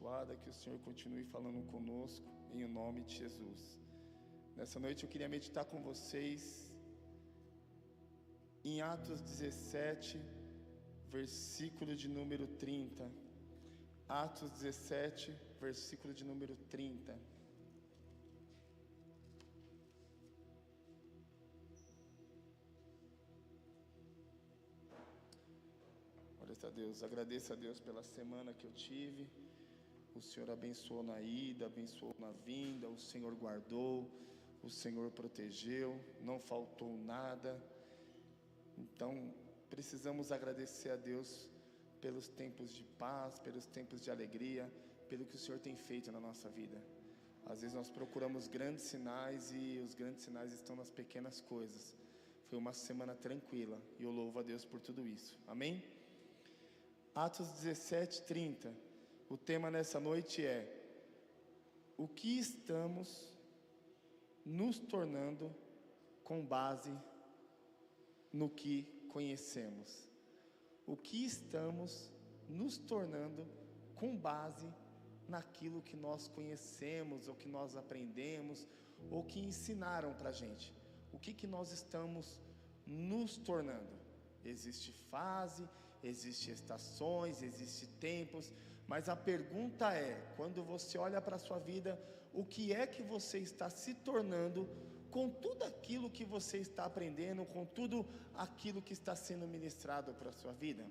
abençoada, que o Senhor continue falando conosco, em nome de Jesus. Nessa noite eu queria meditar com vocês em Atos 17, versículo de número 30. Atos 17, versículo de número 30. Glória a Deus, agradeço a Deus pela semana que eu tive. O Senhor abençoou na ida, abençoou na vinda, o Senhor guardou, o Senhor protegeu, não faltou nada. Então, precisamos agradecer a Deus pelos tempos de paz, pelos tempos de alegria, pelo que o Senhor tem feito na nossa vida. Às vezes nós procuramos grandes sinais e os grandes sinais estão nas pequenas coisas. Foi uma semana tranquila e eu louvo a Deus por tudo isso. Amém? Atos 17, 30. O tema nessa noite é: o que estamos nos tornando com base no que conhecemos? O que estamos nos tornando com base naquilo que nós conhecemos, ou que nós aprendemos, ou que ensinaram para a gente? O que nós estamos nos tornando? Existe fase, existe estações, existe tempos, mas a pergunta é: quando você olha para a sua vida, o que é que você está se tornando com tudo aquilo que você está aprendendo, com tudo aquilo que está sendo ministrado para a sua vida?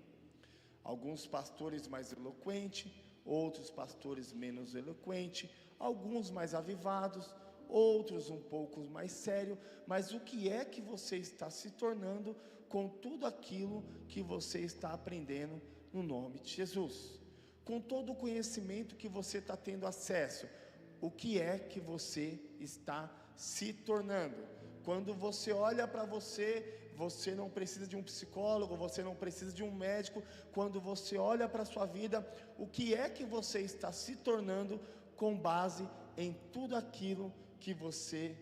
Alguns pastores mais eloquentes, outros pastores menos eloquentes, alguns mais avivados, outros um pouco mais sério, mas o que é que você está se tornando com tudo aquilo que você está aprendendo no nome de Jesus? Com todo o conhecimento que você está tendo acesso, o que é que você está se tornando? Quando você olha para você, você não precisa de um psicólogo, você não precisa de um médico. Quando você olha para a sua vida, o que é que você está se tornando com base em tudo aquilo que você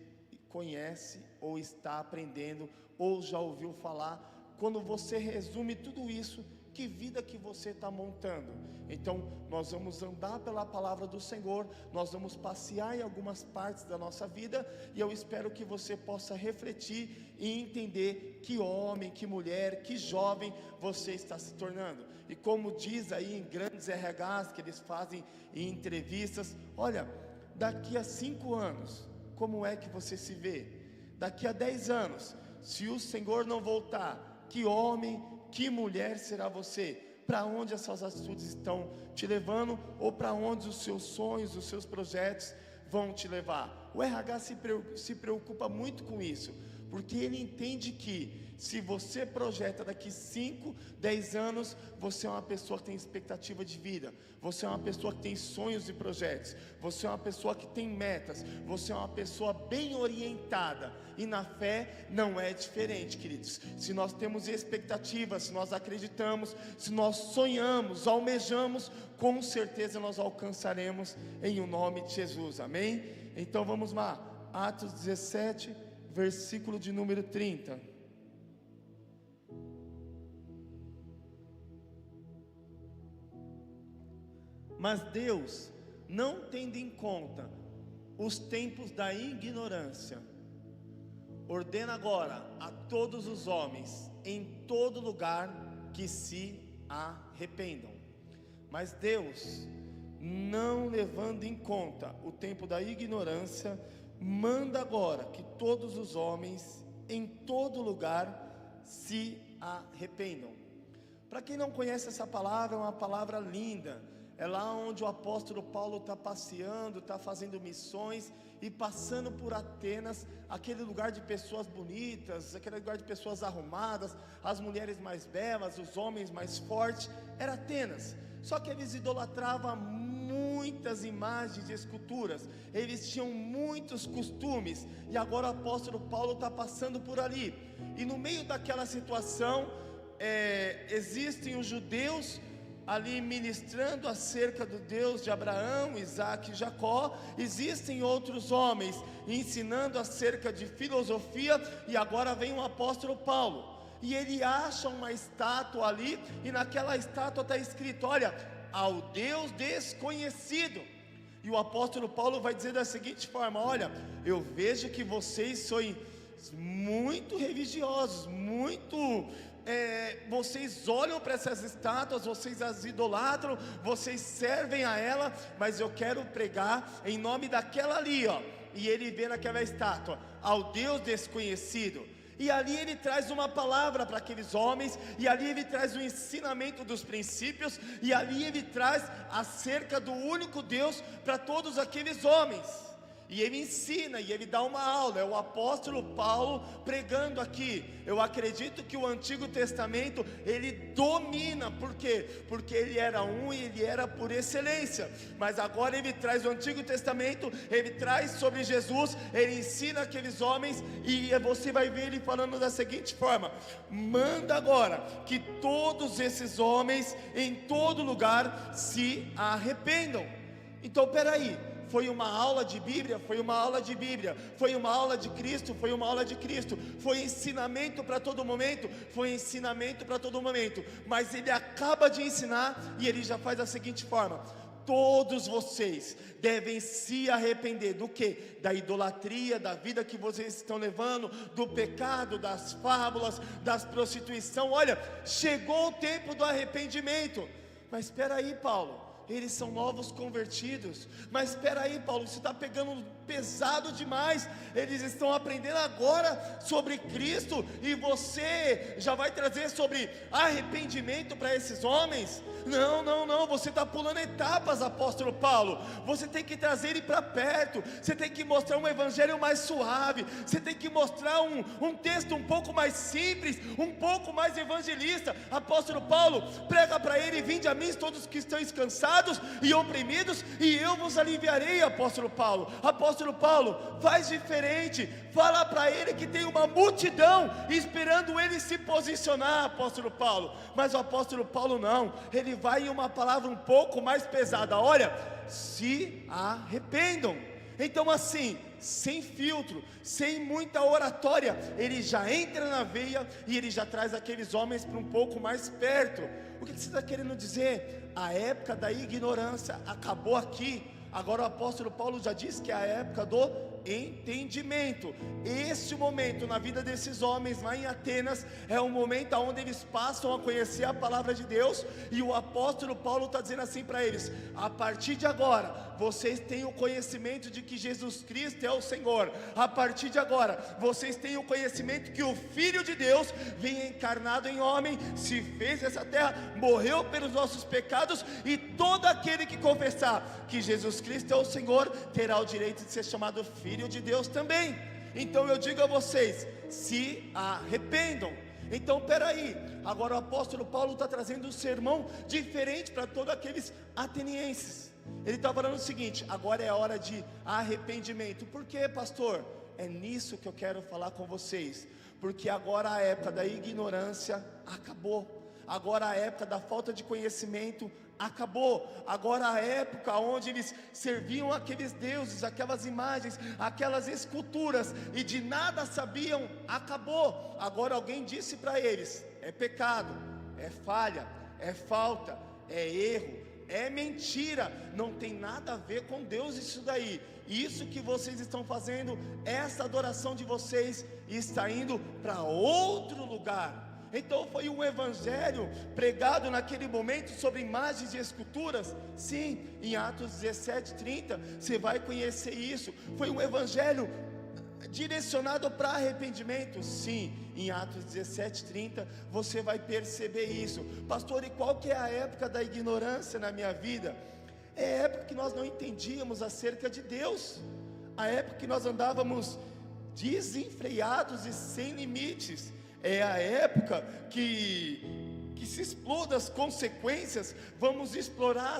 conhece, ou está aprendendo, ou já ouviu falar? Quando você resume tudo isso, que vida que você está montando? Então nós vamos andar pela palavra do Senhor, nós vamos passear em algumas partes da nossa vida, e eu espero que você possa refletir e entender que homem, que mulher, que jovem você está se tornando. E como diz aí em grandes RHs que eles fazem em entrevistas: olha, daqui a 5 anos, como é que você se vê? Daqui a 10 anos, se o Senhor não voltar, que homem, que mulher será você? Para onde essas atitudes estão te levando, ou para onde os seus sonhos, os seus projetos vão te levar? O RH se preocupa muito com isso, porque ele entende que se você projeta daqui 5, 10 anos, você é uma pessoa que tem expectativa de vida, você é uma pessoa que tem sonhos e projetos, você é uma pessoa que tem metas, você é uma pessoa bem orientada. E na fé não é diferente, queridos. Se nós temos expectativas, se nós acreditamos, se nós sonhamos, almejamos, com certeza nós alcançaremos em o nome de Jesus, amém? Então vamos lá, Atos 17, versículo de número 30. Mas Deus, não tendo em conta os tempos da ignorância, ordena agora a todos os homens em todo lugar que se arrependam. Mas Deus, não levando em conta o tempo da ignorância, manda agora que todos os homens em todo lugar se arrependam. Para quem não conhece essa palavra, é uma palavra linda. É lá onde o apóstolo Paulo está passeando, está fazendo missões e passando por Atenas, aquele lugar de pessoas bonitas, aquele lugar de pessoas arrumadas, as mulheres mais belas, os homens mais fortes. Era Atenas. Só que eles idolatravam muitas imagens e esculturas, eles tinham muitos costumes, e agora o apóstolo Paulo está passando por ali, e no meio daquela situação, existem os judeus ali ministrando acerca do Deus de Abraão, Isaac e Jacó. Existem outros homens ensinando acerca de filosofia, e agora vem o apóstolo Paulo, e ele acha uma estátua ali, e naquela estátua está escrito: olha, ao Deus desconhecido. E o apóstolo Paulo vai dizer da seguinte forma: olha, eu vejo que vocês são muito religiosos, vocês olham para essas estátuas, vocês as idolatram, vocês servem a ela, mas eu quero pregar em nome daquela ali, ó. E ele vê naquela estátua, ao Deus desconhecido. E ali ele traz uma palavra para aqueles homens, e ali ele traz o ensinamento dos princípios, e ali ele traz acerca do único Deus para todos aqueles homens. E ele ensina, e ele dá uma aula. É o apóstolo Paulo pregando aqui. Eu acredito que o Antigo Testamento ele domina. Por quê? Porque ele era um e ele era por excelência. Mas agora ele traz o Antigo Testamento, ele traz sobre Jesus, ele ensina aqueles homens, e você vai ver ele falando da seguinte forma: manda agora que todos esses homens em todo lugar se arrependam. Então peraí, foi uma aula de Bíblia? Foi uma aula de Bíblia. Foi uma aula de Cristo? Foi uma aula de Cristo. Foi ensinamento para todo momento? Foi ensinamento para todo momento. Mas ele acaba de ensinar e ele já faz da seguinte forma: todos vocês devem se arrepender do que? Da idolatria, da vida que vocês estão levando, do pecado, das fábulas, das prostituição. Olha, chegou o tempo do arrependimento. Mas espera aí, Paulo, eles são novos convertidos. Mas espera aí, Paulo, você está pegando pesado demais. Eles estão aprendendo agora sobre Cristo, e você já vai trazer sobre arrependimento para esses homens? Não, você está pulando etapas, apóstolo Paulo. Você tem que trazer ele para perto. Você tem que mostrar um evangelho mais suave. Você tem que mostrar um texto um pouco mais simples, um pouco mais evangelista. Apóstolo Paulo, prega para ele: vinde a mim todos que estão cansados e oprimidos, e eu vos aliviarei. Apóstolo Paulo, faz diferente. Fala para ele que tem uma multidão esperando ele se posicionar, apóstolo Paulo. Mas o apóstolo Paulo não, ele vai em uma palavra um pouco mais pesada: olha, se arrependam. Então assim, sem filtro, sem muita oratória, ele já entra na veia e ele já traz aqueles homens para um pouco mais perto. O que você está querendo dizer? A época da ignorância acabou aqui. Agora o apóstolo Paulo já diz que é a época do entendimento. Este momento na vida desses homens lá em Atenas é um momento onde eles passam a conhecer a palavra de Deus. E o apóstolo Paulo está dizendo assim para eles: a partir de agora vocês têm o conhecimento de que Jesus Cristo é o Senhor. A partir de agora vocês têm o conhecimento que o Filho de Deus veio encarnado em homem, se fez essa terra, morreu pelos nossos pecados, e todo aquele que confessar que Jesus Cristo é o Senhor terá o direito de ser chamado Filho de Deus também. Então eu digo a vocês: se arrependam. Então peraí, agora o apóstolo Paulo está trazendo um sermão diferente para todos aqueles atenienses. Ele está falando o seguinte: agora é a hora de arrependimento. Por quê, pastor? É nisso que eu quero falar com vocês. Porque agora a época da ignorância acabou. Agora a época da falta de conhecimento acabou. Agora a época onde eles serviam aqueles deuses, aquelas imagens, aquelas esculturas, e de nada sabiam, acabou. Agora alguém disse para eles: é pecado, é falha, é falta, é erro, é mentira, não tem nada a ver com Deus isso daí. Isso que vocês estão fazendo, essa adoração de vocês está indo para outro lugar. Então foi um evangelho pregado naquele momento sobre imagens e esculturas. Sim, em Atos 17:30 você vai conhecer isso. Foi um evangelho direcionado para arrependimento. Sim, em Atos 17:30 você vai perceber isso. Pastor, e qual que é a época da ignorância na minha vida? É a época que nós não entendíamos acerca de Deus. A época que nós andávamos desenfreados e sem limites. É a época que se exploda as consequências. Vamos explorar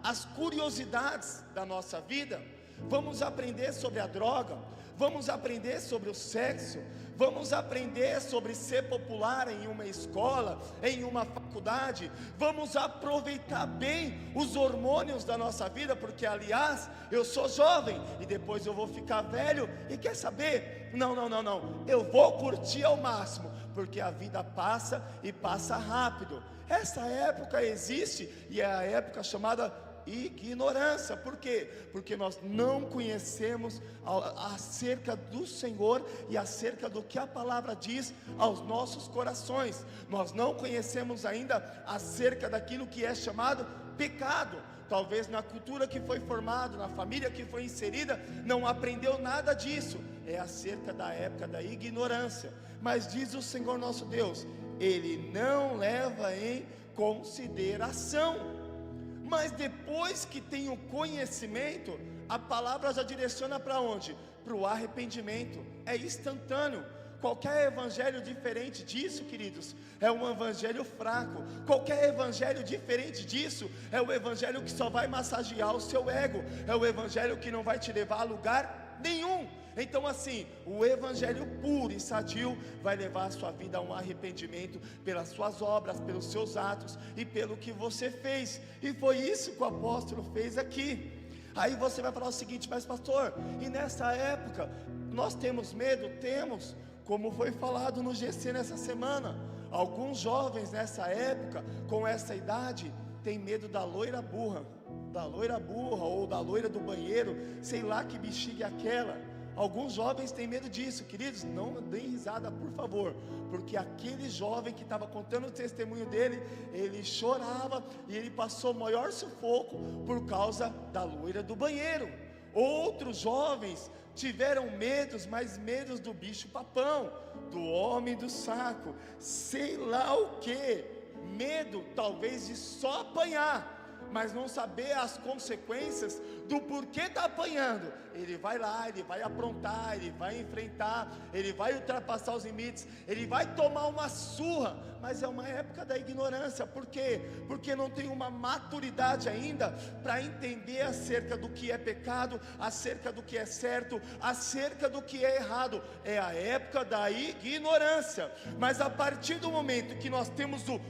as curiosidades da nossa vida. Vamos aprender sobre a droga. Vamos aprender sobre o sexo. Vamos aprender sobre ser popular em uma escola, em uma faculdade. Vamos aproveitar bem os hormônios da nossa vida, porque aliás, eu sou jovem e depois eu vou ficar velho. E quer saber? Não, eu vou curtir ao máximo, porque a vida passa e passa rápido. Essa época existe e é a época chamada ignorância. Por quê? Porque nós não conhecemos acerca do Senhor e acerca do que a palavra diz aos nossos corações. Nós não conhecemos ainda acerca daquilo que é chamado pecado. Talvez na cultura que foi formada, na família que foi inserida, não aprendeu nada disso. É acerca da época da ignorância. Mas diz o Senhor nosso Deus, Ele não leva em consideração. Mas depois que tem o conhecimento, a palavra já direciona para onde? Para o arrependimento. É instantâneo. Qualquer evangelho diferente disso, queridos, é um evangelho fraco. Qualquer evangelho diferente disso é o evangelho que só vai massagear o seu ego. É o evangelho que não vai te levar a lugar nenhum. Então assim, o evangelho puro e sadio vai levar a sua vida a um arrependimento pelas suas obras, pelos seus atos e pelo que você fez. E foi isso que o apóstolo fez aqui. Aí você vai falar o seguinte, mas pastor, e nessa época nós temos medo? Temos. Como foi falado no GC nessa semana, alguns jovens nessa época, com essa idade, têm medo da loira burra ou da loira do banheiro, sei lá que bexiga é aquela. Alguns jovens têm medo disso. Queridos, não deem risada, por favor, porque aquele jovem que estava contando o testemunho dele, ele chorava e ele passou o maior sufoco por causa da loira do banheiro. Outros jovens tiveram medos, mas medos do bicho papão, do homem do saco, sei lá o que. Medo talvez de só apanhar, mas não saber as consequências do porquê está apanhando. Ele vai lá, ele vai aprontar, ele vai enfrentar, ele vai ultrapassar os limites, ele vai tomar uma surra. Mas é uma época da ignorância. Por quê? Porque não tem uma maturidade ainda para entender acerca do que é pecado, acerca do que é certo, acerca do que é errado. É a época da ignorância. Mas a partir do momento que nós temos o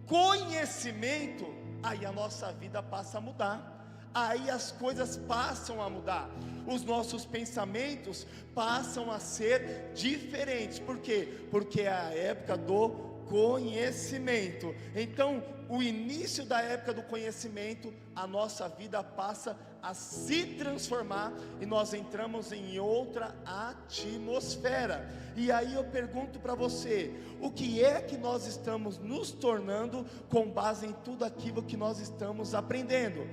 conhecimento, aí a nossa vida passa a mudar. Aí as coisas passam a mudar. Os nossos pensamentos passam a ser diferentes. Por quê? Porque é a época do conhecimento. Então, o início da época do conhecimento, a nossa vida passa a se transformar e nós entramos em outra atmosfera. E aí eu pergunto para você, o que é que nós estamos nos tornando com base em tudo aquilo que nós estamos aprendendo?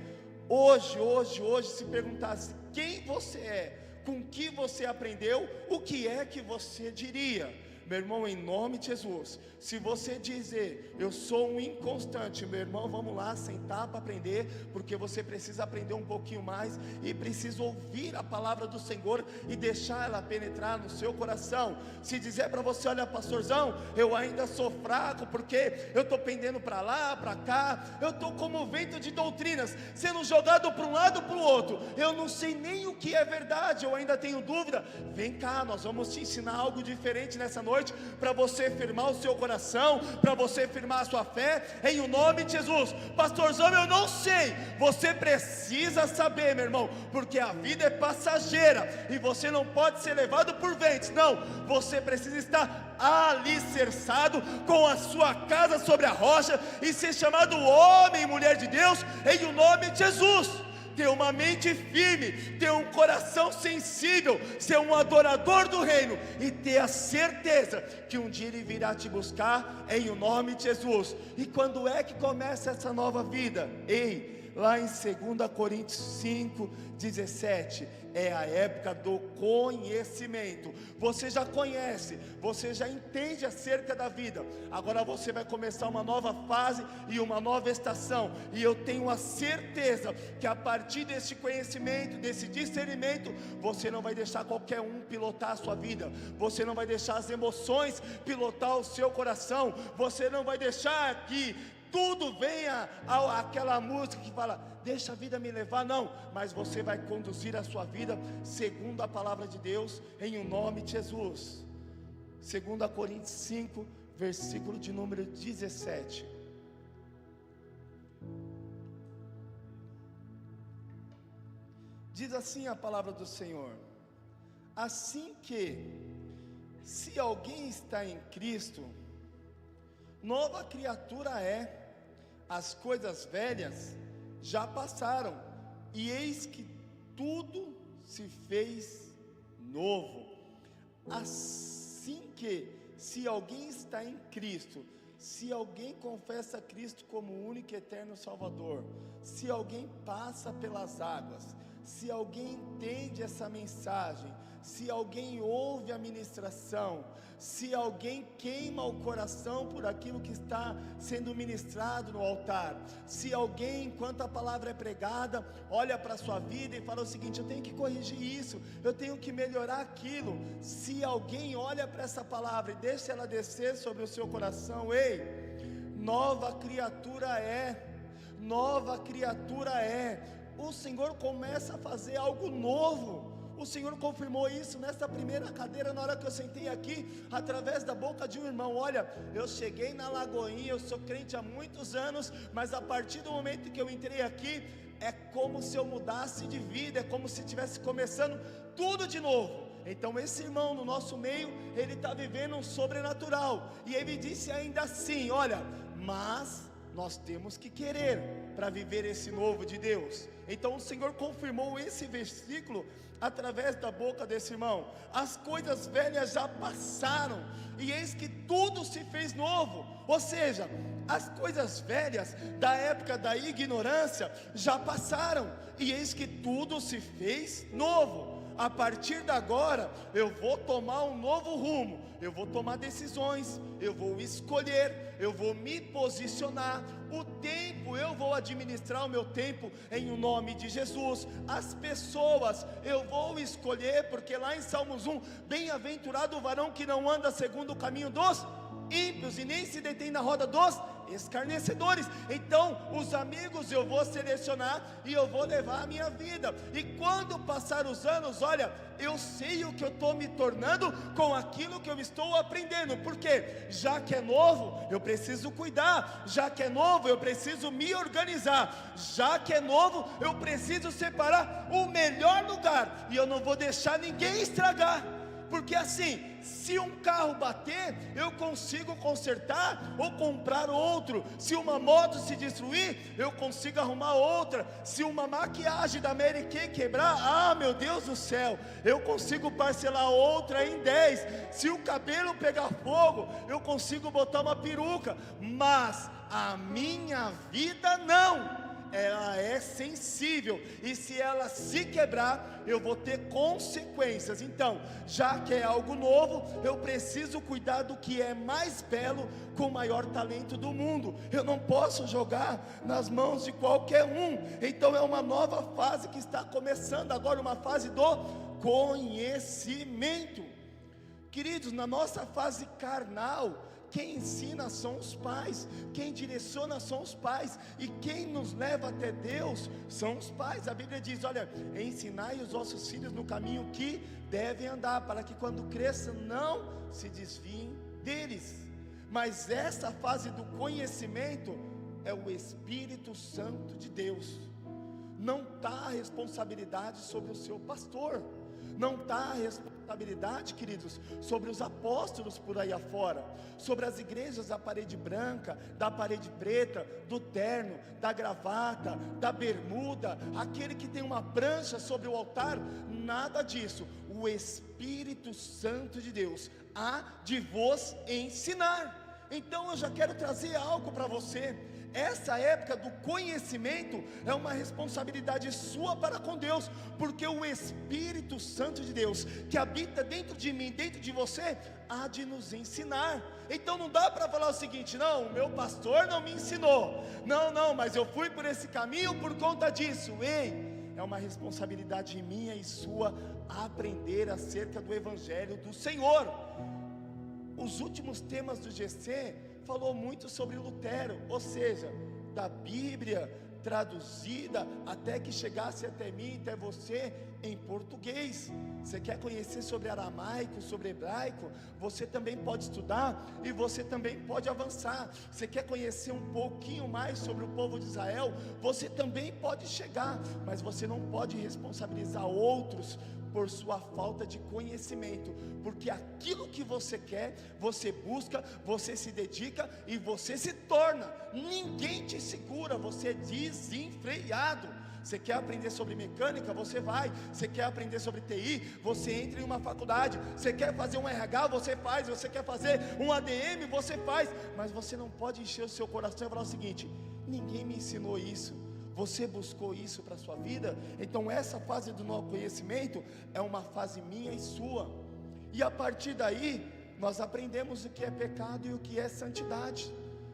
Hoje, se perguntasse quem você é, com que você aprendeu, o que é que você diria? Meu irmão, em nome de Jesus, se você dizer, eu sou um inconstante, meu irmão, vamos lá, sentar para aprender, porque você precisa aprender um pouquinho mais, e precisa ouvir a palavra do Senhor, e deixar ela penetrar no seu coração. Se dizer para você, olha pastorzão, eu ainda sou fraco, porque eu estou pendendo para lá, para cá, eu estou como vento de doutrinas, sendo jogado para um lado para o outro, eu não sei nem o que é verdade, eu ainda tenho dúvida. Vem cá, nós vamos te ensinar algo diferente nessa noite, para você firmar o seu coração, para você firmar a sua fé, em o nome de Jesus. Pastorzão, eu não sei. Você precisa saber, meu irmão, porque a vida é passageira, e você não pode ser levado por ventos. Não, você precisa estar alicerçado, com a sua casa sobre a rocha, e ser chamado homem e mulher de Deus, em o nome de Jesus. Ter uma mente firme, ter um coração sensível, ser um adorador do reino, e ter a certeza que um dia Ele virá te buscar, em o nome de Jesus. E quando é que começa essa nova vida? Lá em 2 Coríntios 5:17, é a época do conhecimento. Você já conhece, você já entende acerca da vida, agora você vai começar uma nova fase e uma nova estação, e eu tenho a certeza que a partir desse conhecimento, desse discernimento, você não vai deixar qualquer um pilotar a sua vida, você não vai deixar as emoções pilotar o seu coração, você não vai deixar que tudo venha àquela música que fala, deixa a vida me levar, não, mas você vai conduzir a sua vida segundo a palavra de Deus, em o nome de Jesus. 2 Coríntios 5, versículo de número 17. Diz assim a palavra do Senhor: assim que, se alguém está em Cristo, Nova criatura é, as coisas velhas já passaram, e eis que tudo se fez novo. Assim que, se alguém está em Cristo, se alguém confessa Cristo como o único e eterno Salvador, se alguém passa pelas águas, se alguém entende essa mensagem, se alguém ouve a ministração, se alguém queima o coração por aquilo que está sendo ministrado no altar, se alguém, enquanto a palavra é pregada, olha para a sua vida e fala o seguinte: eu tenho que corrigir isso, eu tenho que melhorar aquilo. Se alguém olha para essa palavra e deixa ela descer sobre o seu coração, ei, nova criatura é, nova criatura é. O Senhor começa a fazer algo novo. O Senhor confirmou isso nessa primeira cadeira, na hora que eu sentei aqui, através da boca de um irmão. Olha, eu cheguei na Lagoinha, eu sou crente há muitos anos, mas a partir do momento que eu entrei aqui, é como se eu mudasse de vida, é como se estivesse começando tudo de novo. Então esse irmão no nosso meio, ele está vivendo um sobrenatural, e ele disse ainda assim: olha, mas nós temos que querer para viver esse novo de Deus. Então o Senhor confirmou esse versículo através da boca desse irmão: as coisas velhas já passaram, e eis que tudo se fez novo. Ou seja, as coisas velhas da época da ignorância já passaram, e eis que tudo se fez novo. A partir de agora, eu vou tomar um novo rumo, eu vou tomar decisões, eu vou escolher, eu vou me posicionar. O tempo, eu vou administrar o meu tempo em o nome de Jesus. As pessoas, eu vou escolher, porque lá em Salmos 1, bem-aventurado o varão que não anda segundo o caminho dos ímpios, e nem se detém na roda dos escarnecedores. Então os amigos eu vou selecionar, e eu vou levar a minha vida. E quando passar os anos, olha, eu sei o que eu estou me tornando com aquilo que eu estou aprendendo. Porque já que é novo, eu preciso cuidar. Já que é novo, eu preciso me organizar. Já que é novo, eu preciso separar o melhor lugar, e eu não vou deixar ninguém estragar. Porque assim, se um carro bater, eu consigo consertar ou comprar outro. Se uma moto se destruir, eu consigo arrumar outra. Se uma maquiagem da Mary Kay quebrar, meu Deus do céu, eu consigo parcelar outra em 10. Se o cabelo pegar fogo, eu consigo botar uma peruca. Mas a minha vida não. Ela é sensível, e se ela se quebrar, eu vou ter consequências. Então, já que é algo novo, eu preciso cuidar do que é mais belo, com o maior talento do mundo. Eu não posso jogar nas mãos de qualquer um. Então é uma nova fase que está começando agora, uma fase do conhecimento. Queridos, na nossa fase carnal, quem ensina são os pais, quem direciona são os pais, e quem nos leva até Deus são os pais. A Bíblia diz: olha, ensinai os vossos filhos no caminho que devem andar, para que quando cresçam não se desviem deles. Mas essa fase do conhecimento é o Espírito Santo de Deus. Não está a responsabilidade sobre o seu pastor, não está a responsabilidade, queridos, sobre os apóstolos por aí afora, sobre as igrejas da parede branca, da parede preta, do terno, da gravata, da bermuda, aquele que tem uma prancha sobre o altar. Nada disso. O Espírito Santo de Deus há de vos ensinar. Então eu já quero trazer algo para você. Essa época do conhecimento é uma responsabilidade sua para com Deus, porque o Espírito Santo de Deus, que habita dentro de mim, dentro de você, há de nos ensinar. Então não dá para falar o seguinte: não, o meu pastor não me ensinou, não, mas eu fui por esse caminho por conta disso. Ei, é uma responsabilidade minha e sua aprender acerca do Evangelho do Senhor. Os últimos temas do GC falou muito sobre Lutero, ou seja, da Bíblia traduzida até que chegasse até mim, até você, em português. Você quer conhecer sobre aramaico, sobre hebraico? Você também pode estudar, e você também pode avançar. Você quer conhecer um pouquinho mais sobre o povo de Israel? Você também pode chegar, mas você não pode responsabilizar outros por sua falta de conhecimento, porque aquilo que você quer, você busca, você se dedica e você se torna. Ninguém te segura, você é desenfreado. Você quer aprender sobre mecânica? Você vai. Você quer aprender sobre TI? Você entra em uma faculdade. Você quer fazer um RH? Você faz. Você quer fazer um ADM? Você faz. Mas você não pode encher o seu coração e falar o seguinte: ninguém me ensinou isso. Você buscou isso para a sua vida? Então essa fase do não conhecimento é uma fase minha e sua. E a partir daí, nós aprendemos o que é pecado e o que é santidade.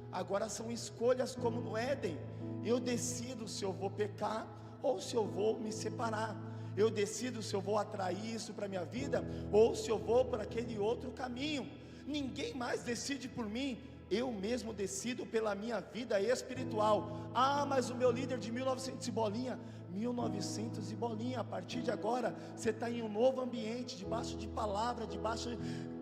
Agora são escolhas como no Éden. Eu decido se eu vou pecar ou se eu vou me separar. Eu decido se eu vou atrair isso para a minha vida ou se eu vou para aquele outro caminho. Ninguém mais decide por mim. Eu mesmo decido pela minha vida espiritual. Ah, mas o meu líder de 1900 e bolinha, 1900 e bolinha, a partir de agora, você está em um novo ambiente, debaixo de palavra, debaixo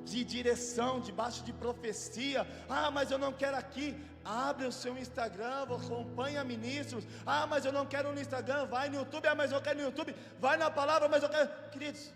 de direção, debaixo de profecia. Ah, mas eu não quero aqui. Abre o seu Instagram, acompanha ministros. Ah, mas eu não quero no Instagram, vai no YouTube. Ah, mas eu quero no YouTube, vai na palavra, mas eu quero. Queridos,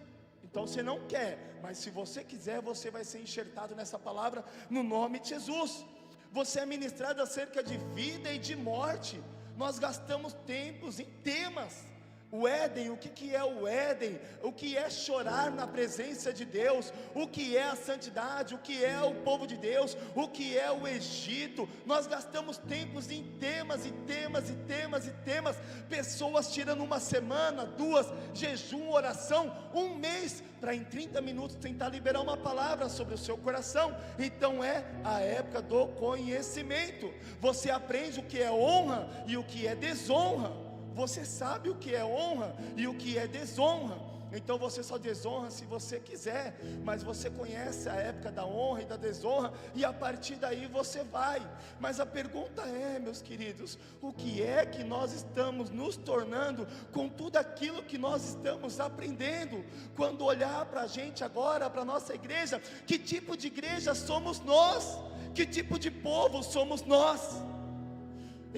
então você não quer, mas se você quiser, você vai ser enxertado nessa palavra, no nome de Jesus. Você é ministrado acerca de vida e de morte. Nós gastamos tempos em temas. O Éden, o que é o Éden? O que é chorar na presença de Deus? O que é a santidade? O que é o povo de Deus? O que é o Egito? Nós gastamos tempos em temas e temas e temas e temas. Pessoas tirando uma semana, 2, jejum, oração, 1 mês, para em 30 minutos tentar liberar uma palavra sobre o seu coração. Então é a época do conhecimento. Você aprende o que é honra e o que é desonra. Você sabe o que é honra e o que é desonra. Então você só desonra se você quiser, mas você conhece a época da honra e da desonra, e a partir daí você vai. Mas a pergunta é, meus queridos, o que é que nós estamos nos tornando com tudo aquilo que nós estamos aprendendo? Quando olhar para a gente agora, para a nossa igreja, que tipo de igreja somos nós? Que tipo de povo somos nós?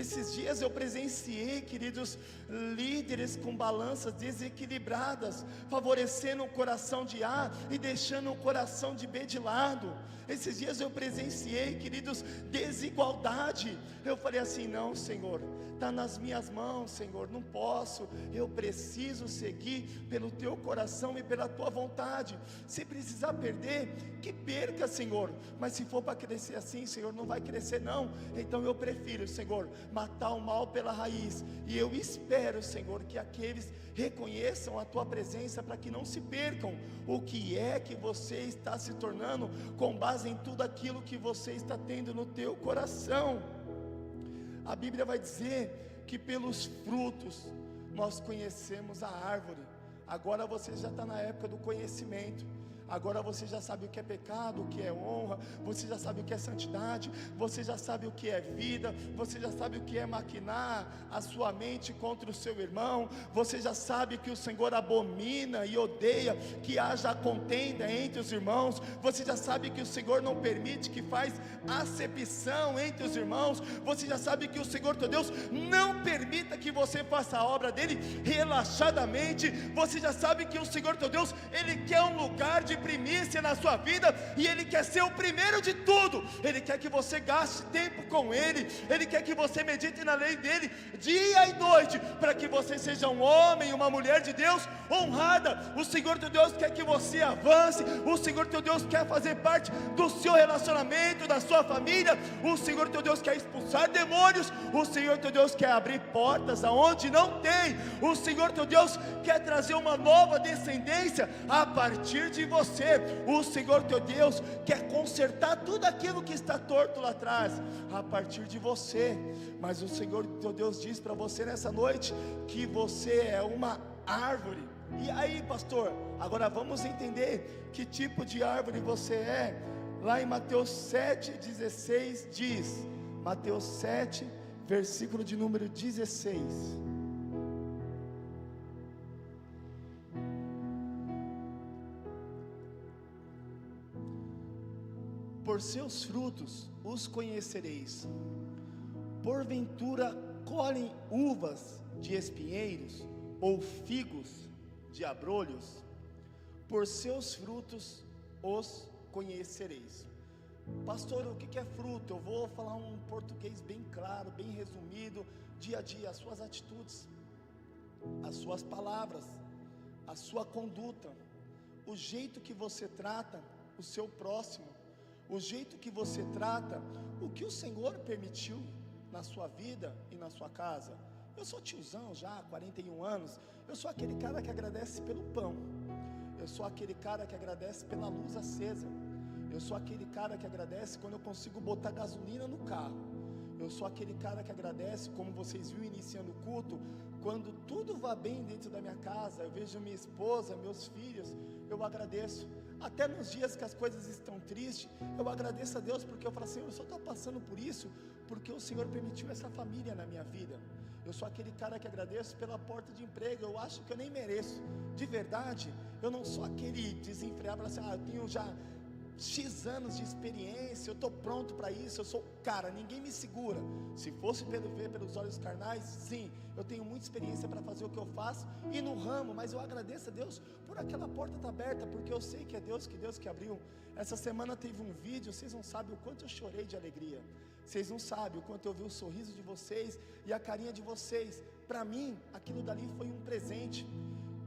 Esses dias eu presenciei, queridos, líderes com balanças desequilibradas, favorecendo o coração de A e deixando o coração de B de lado. Esses dias eu presenciei, queridos, desigualdade. Eu falei assim: não, Senhor, está nas minhas mãos, Senhor, não posso. Eu preciso seguir pelo teu coração e pela tua vontade. Se precisar perder, que perca, Senhor, mas se for para crescer assim, Senhor, não vai crescer não. Então eu prefiro, Senhor, matar o mal pela raiz. E eu espero, Senhor, que aqueles reconheçam a tua presença, para que não se percam. O que é que você está se tornando com base em tudo aquilo que você está tendo no teu coração? A Bíblia vai dizer que pelos frutos nós conhecemos a árvore. Agora você já está na época do conhecimento. Agora você já sabe o que é pecado, o que é honra, você já sabe o que é santidade, você já sabe o que é vida, você já sabe o que é maquinar a sua mente contra o seu irmão, você já sabe que o Senhor abomina e odeia que haja contenda entre os irmãos, você já sabe que o Senhor não permite, que faz acepção entre os irmãos, você já sabe que o Senhor teu Deus não permita que você faça a obra dele relaxadamente, você já sabe que o Senhor teu Deus, ele quer um lugar de primícia na sua vida, e Ele quer ser o primeiro de tudo. Ele quer que você gaste tempo com Ele, Ele quer que você medite na lei dEle, dia e noite, para que você seja um homem e uma mulher de Deus honrada. O Senhor teu Deus quer que você avance, o Senhor teu Deus quer fazer parte do seu relacionamento, da sua família, o Senhor teu Deus quer expulsar demônios, o Senhor teu Deus quer abrir portas aonde não tem, o Senhor teu Deus quer trazer uma nova descendência a partir de você. O Senhor teu Deus quer consertar tudo aquilo que está torto lá atrás a partir de você. Mas o Senhor teu Deus diz para você nessa noite que você é uma árvore. E aí, pastor, agora vamos entender que tipo de árvore você é. Lá em Mateus 7,16 diz, Mateus 7, versículo de número 16: por seus frutos os conhecereis. Porventura colhem uvas de espinheiros, ou figos de abrolhos? por seus frutos os conhecereis. Pastor, o que é fruto? Eu vou falar um português bem claro, bem resumido. Dia a dia, as suas atitudes, as suas palavras, a sua conduta, o jeito que você trata o seu próximo, o jeito que você trata o que o Senhor permitiu na sua vida e na sua casa. Eu sou tiozão já, 41 anos, eu sou aquele cara que agradece pelo pão, eu sou aquele cara que agradece pela luz acesa, eu sou aquele cara que agradece quando eu consigo botar gasolina no carro, eu sou aquele cara que agradece, como vocês viram iniciando o culto, quando tudo vai bem dentro da minha casa, eu vejo minha esposa, meus filhos, eu agradeço. Até nos dias que as coisas estão tristes, eu agradeço a Deus, porque eu falo assim, eu só estou passando por isso, porque o Senhor permitiu essa família na minha vida. Eu sou aquele cara que agradeço pela porta de emprego, eu acho que eu nem mereço, de verdade. Eu não sou aquele desenfreado, assim, eu tenho já X anos de experiência, eu estou pronto para isso, eu sou cara, ninguém me segura. Se fosse ver pelos olhos carnais, sim, eu tenho muita experiência para fazer o que eu faço e no ramo, mas eu agradeço a Deus por aquela porta estar aberta, porque eu sei que é Deus que abriu. Essa semana teve um vídeo, vocês não sabem o quanto eu chorei de alegria, vocês não sabem o quanto eu vi o sorriso de vocês e a carinha de vocês. Para mim, aquilo dali foi um presente.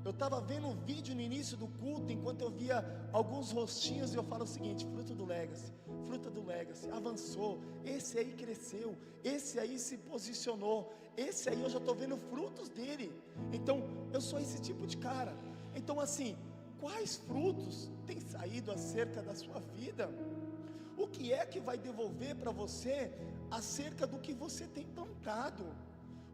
Eu estava vendo um vídeo no início do culto, enquanto eu via alguns rostinhos, e eu falo o seguinte: fruto do Legacy, avançou, esse aí cresceu, esse aí se posicionou, esse aí eu já estou vendo frutos dele. Então, eu sou esse tipo de cara. Então assim, quais frutos têm saído acerca da sua vida? O que é que vai devolver para você acerca do que você tem plantado?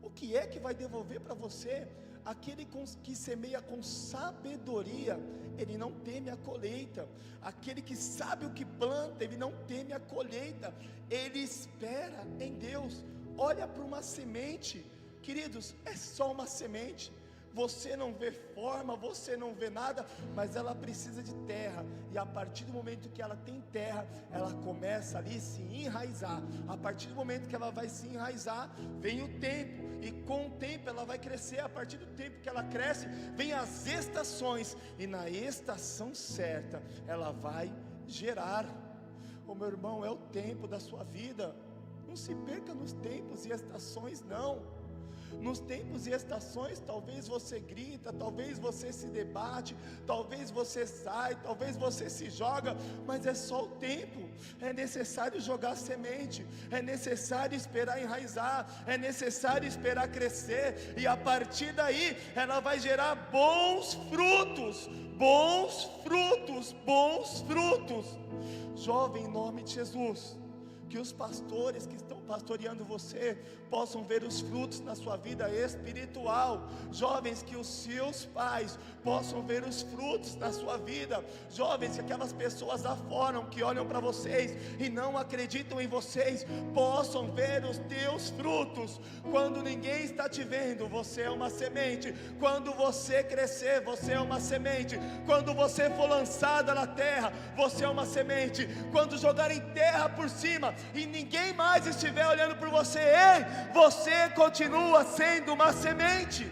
O que é que vai devolver para você? Aquele que semeia com sabedoria, ele não teme a colheita. Aquele que sabe o que planta, ele não teme a colheita. Ele espera em Deus. Olha para uma semente, queridos, é só uma semente. Você não vê forma, você não vê nada, mas ela precisa de terra, e a partir do momento que ela tem terra, ela começa ali a se enraizar. A partir do momento que ela vai se enraizar, vem o tempo, e com o tempo ela vai crescer. A partir do tempo que ela cresce, vem as estações, e na estação certa, ela vai gerar. O meu irmão, é o tempo da sua vida. Não se perca nos tempos e estações, não. Nos tempos e estações, talvez você grita, talvez você se debate, talvez você sai, talvez você se joga, mas é só o tempo. É necessário jogar semente, é necessário esperar enraizar, é necessário esperar crescer, e a partir daí ela vai gerar bons frutos, bons frutos, bons frutos. Jovem, em nome de Jesus, que os pastores que estão pastoreando você possam ver os frutos na sua vida espiritual. Jovens, que os seus pais possam ver os frutos na sua vida. Jovens, que aquelas pessoas lá fora que olham para vocês e não acreditam em vocês, possam ver os teus frutos. Quando ninguém está te vendo, você é uma semente. Quando você crescer, você é uma semente. Quando você for lançada na terra, você é uma semente. Quando jogarem terra por cima e ninguém mais estiver olhando por você, ei, você continua sendo uma semente.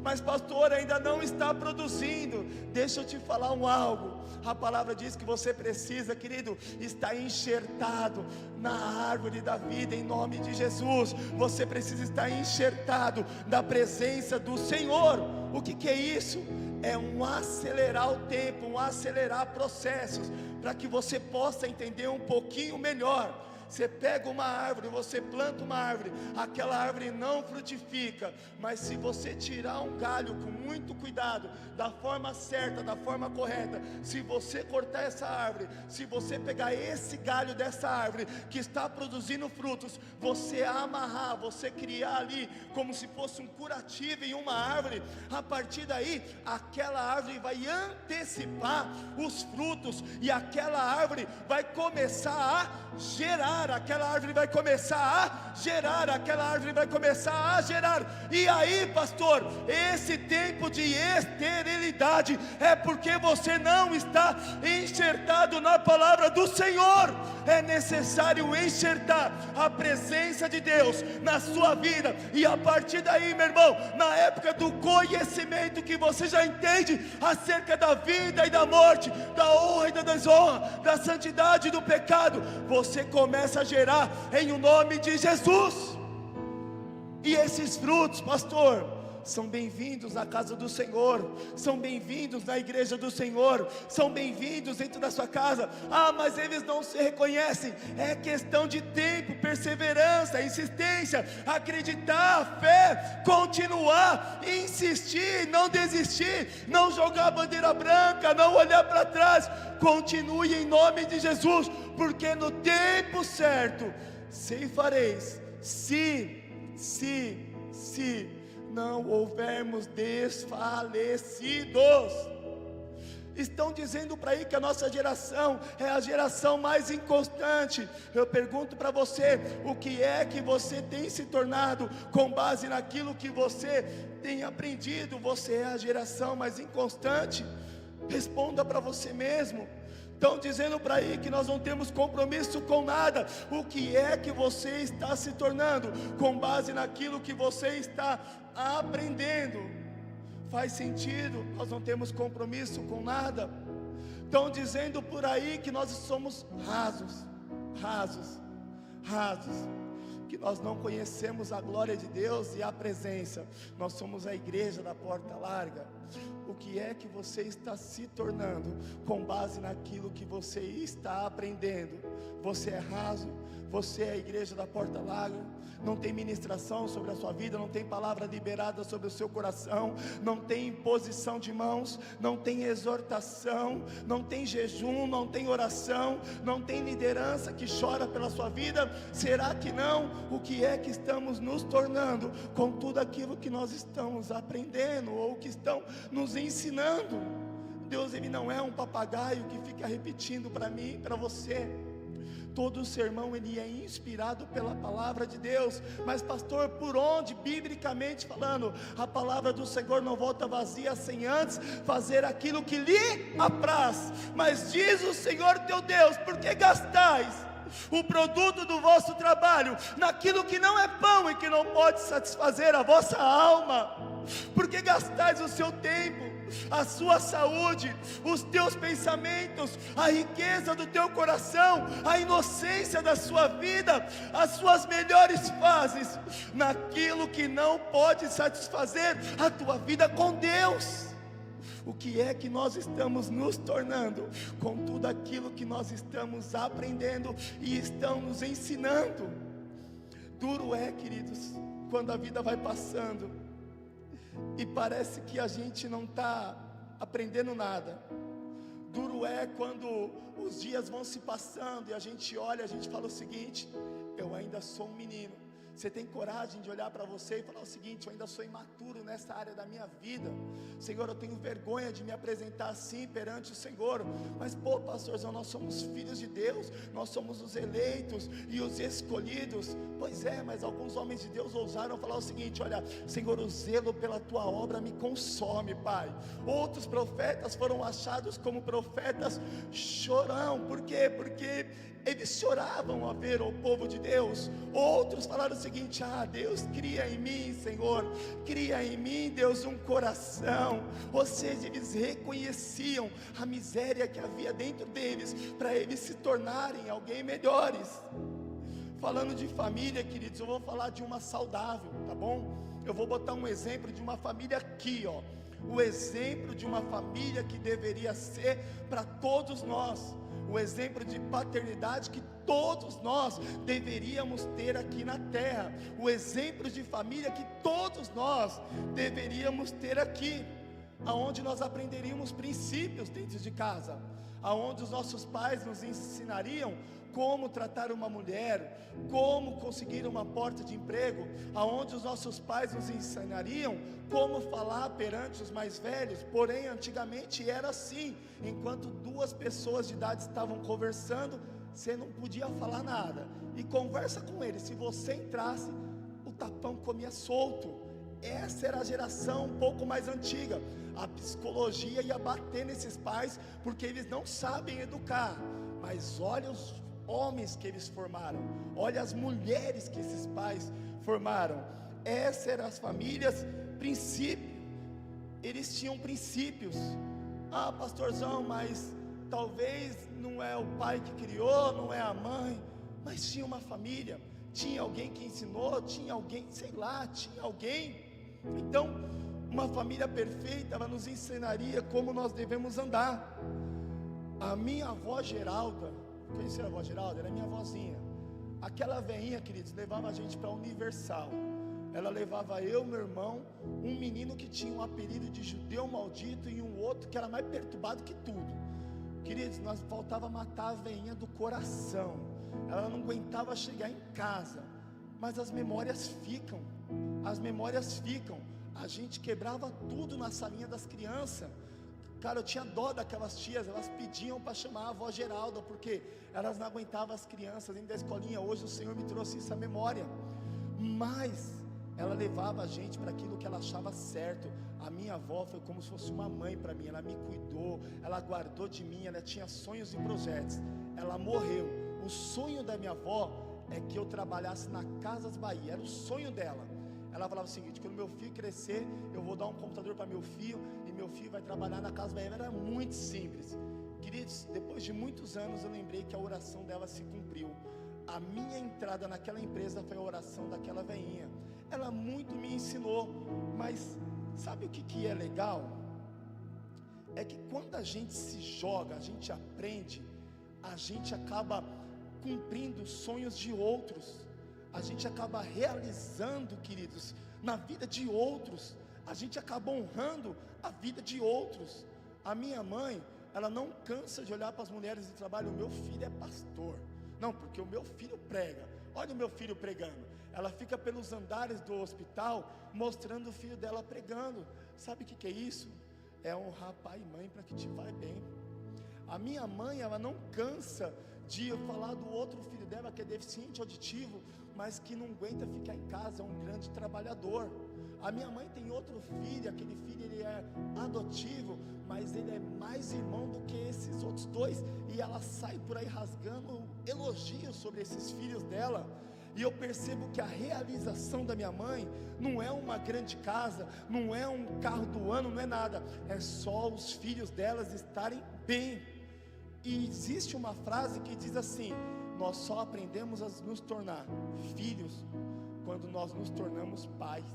Mas pastor, ainda não está produzindo. Deixa eu te falar algo. A palavra diz que você precisa, querido, estar enxertado na árvore da vida, em nome de Jesus. Você precisa estar enxertado na presença do Senhor. O que é isso? É um acelerar o tempo, um acelerar processos, para que você possa entender um pouquinho melhor. Você pega uma árvore, você planta uma árvore, aquela árvore não frutifica, mas se você tirar um galho com muito cuidado, da forma certa, da forma correta, se você cortar essa árvore, se você pegar esse galho dessa árvore que está produzindo frutos, você amarrar, você criar ali como se fosse um curativo em uma árvore, a partir daí aquela árvore vai antecipar os frutos, e aquela árvore vai começar a gerar. gerar, aquela árvore vai começar a gerar, aquela árvore vai começar a gerar. E aí, pastor, esse tempo de esterilidade é porque você não está enxertado na palavra do Senhor. É necessário enxertar a presença de Deus na sua vida, e a partir daí, meu irmão, na época do conhecimento, que você já entende acerca da vida e da morte, da honra e da desonra, da santidade e do pecado, você começa a gerar em o nome de Jesus. E esses frutos, pastor, são bem-vindos na casa do Senhor, são bem-vindos na igreja do Senhor, são bem-vindos dentro da sua casa. Mas eles não se reconhecem. É questão de tempo, perseverança, insistência, acreditar, fé, continuar, insistir, não desistir, não jogar a bandeira branca, não olhar para trás. Continue em nome de Jesus, porque no tempo certo ceifareis, se não houvermos desfalecidos. Estão dizendo para aí que a nossa geração é a geração mais inconstante. Eu pergunto para você, o que é que você tem se tornado com base naquilo que você tem aprendido? Você é a geração mais inconstante? Responda para você mesmo. Estão dizendo para aí que nós não temos compromisso com nada. O que é que você está se tornando com base naquilo que você está aprendendo? Faz sentido? Nós não temos compromisso com nada. Estão dizendo por aí que nós somos rasos, que nós não conhecemos a glória de Deus e a presença. Nós somos a igreja da porta larga. O que é que você está se tornando com base naquilo que você está aprendendo? Você é raso? Você é a igreja da porta larga? Não tem ministração sobre a sua vida, não tem palavra liberada sobre o seu coração, não tem imposição de mãos, não tem exortação, não tem jejum, não tem oração, não tem liderança que chora pela sua vida. Será que não? O que é que estamos nos tornando com tudo aquilo que nós estamos aprendendo ou que estão nos ensinando? Deus, Ele não é um papagaio que fica repetindo para mim e para você. Todo sermão ele é inspirado pela palavra de Deus. Mas pastor, por onde? Biblicamente falando, a palavra do Senhor não volta vazia sem antes fazer aquilo que lhe apraz. Mas diz o Senhor teu Deus: por que gastais o produto do vosso trabalho naquilo que não é pão e que não pode satisfazer a vossa alma? Por que gastais o seu tempo, a sua saúde, os teus pensamentos, a riqueza do teu coração, a inocência da sua vida, as suas melhores fases, naquilo que não pode satisfazer a tua vida com Deus? O que é que nós estamos nos tornando com tudo aquilo que nós estamos aprendendo e estão nos ensinando? Duro é, queridos, quando a vida vai passando e parece que a gente não está aprendendo nada. Duro é quando os dias vão se passando e a gente olha, a gente fala o seguinte: eu ainda sou um menino. Você tem coragem de olhar para você e falar o seguinte: eu ainda sou imaturo nessa área da minha vida. Senhor, eu tenho vergonha de me apresentar assim perante o Senhor. Mas pastorzão, nós somos filhos de Deus, nós somos os eleitos e os escolhidos. Pois é, mas alguns homens de Deus ousaram falar o seguinte: olha, Senhor, o zelo pela tua obra me consome, Pai. Outros profetas foram achados como profetas chorão. Por quê? Porque eles choravam a ver o povo de Deus. Outros falaram o seguinte: Deus, cria em mim, Senhor, cria em mim, Deus, um coração. Ou seja, eles reconheciam a miséria que havia dentro deles, para eles se tornarem alguém melhores. Falando de família, queridos, eu vou falar de uma saudável, tá bom? Eu vou botar um exemplo de uma família aqui, ó. O exemplo de uma família que deveria ser para todos nós. O exemplo de paternidade que todos nós deveríamos ter aqui na terra. O exemplo de família que todos nós deveríamos ter aqui, aonde nós aprenderíamos princípios dentro de casa, aonde os nossos pais nos ensinariam como tratar uma mulher, como conseguir uma porta de emprego, aonde os nossos pais nos ensinariam como falar perante os mais velhos. Porém, antigamente era assim: enquanto duas pessoas de idade estavam conversando, você não podia falar nada, e conversa com ele, se você entrasse, o tapão comia solto. Essa era a geração um pouco mais antiga. A psicologia ia bater nesses pais, porque eles não sabem educar. Mas olha os homens que eles formaram, olha as mulheres que esses pais formaram. Essas eram as famílias, princípio. Eles tinham princípios. Ah, pastorzão, mas talvez não é o pai que criou, não é a mãe, mas tinha uma família, tinha alguém que ensinou, tinha alguém, sei lá, tinha alguém. Então, uma família perfeita, ela nos ensinaria como nós devemos andar. A minha avó Geralda, conheceram a avó Geralda? Era minha avózinha. Aquela veinha, queridos, levava a gente para a Universal. Ela levava eu, meu irmão, um menino que tinha um apelido de judeu maldito, e um outro que era mais perturbado que tudo. Queridos, nós faltava matar a veinha do coração. Ela não aguentava chegar em casa. Mas as memórias ficam. As memórias ficam. A gente quebrava tudo na salinha das crianças. Cara, eu tinha dó daquelas tias. Elas pediam para chamar a avó Geralda, porque elas não aguentavam as crianças dentro da escolinha. Hoje o Senhor me trouxe essa memória. Mas ela levava a gente para aquilo que ela achava certo. A minha avó foi como se fosse uma mãe para mim. Ela me cuidou, ela guardou de mim. Ela tinha sonhos e projetos. Ela morreu. O sonho da minha avó é que eu trabalhasse na Casas Bahia. Era o sonho dela. Ela falava o seguinte: quando meu filho crescer, eu vou dar um computador para meu filho, e meu filho vai trabalhar na Casa Bahia. Era muito simples. Queridos, depois de muitos anos eu lembrei que a oração dela se cumpriu. A minha entrada naquela empresa foi a oração daquela veinha. Ela muito me ensinou. Mas sabe o que é legal? É que quando a gente se joga, a gente aprende, a gente acaba cumprindo sonhos de outros. A gente acaba realizando, queridos, na vida de outros. A gente acaba honrando a vida de outros. A minha mãe, ela não cansa de olhar para as mulheres do trabalho: o meu filho é pastor. Não, porque o meu filho prega. Olha o meu filho pregando. Ela fica pelos andares do hospital mostrando o filho dela pregando. Sabe o que é isso? É honrar pai e mãe para que te vai bem. A minha mãe, ela não cansa de falar do outro filho dela que é deficiente auditivo, mas que não aguenta ficar em casa, é um grande trabalhador. A minha mãe tem outro filho, aquele filho ele é adotivo, mas ele é mais irmão do que esses outros dois, e ela sai por aí rasgando elogios sobre esses filhos dela. E eu percebo que a realização da minha mãe não é uma grande casa, não é um carro do ano, não é nada, é só os filhos delas estarem bem. E existe uma frase que diz assim: nós só aprendemos a nos tornar filhos quando nós nos tornamos pais.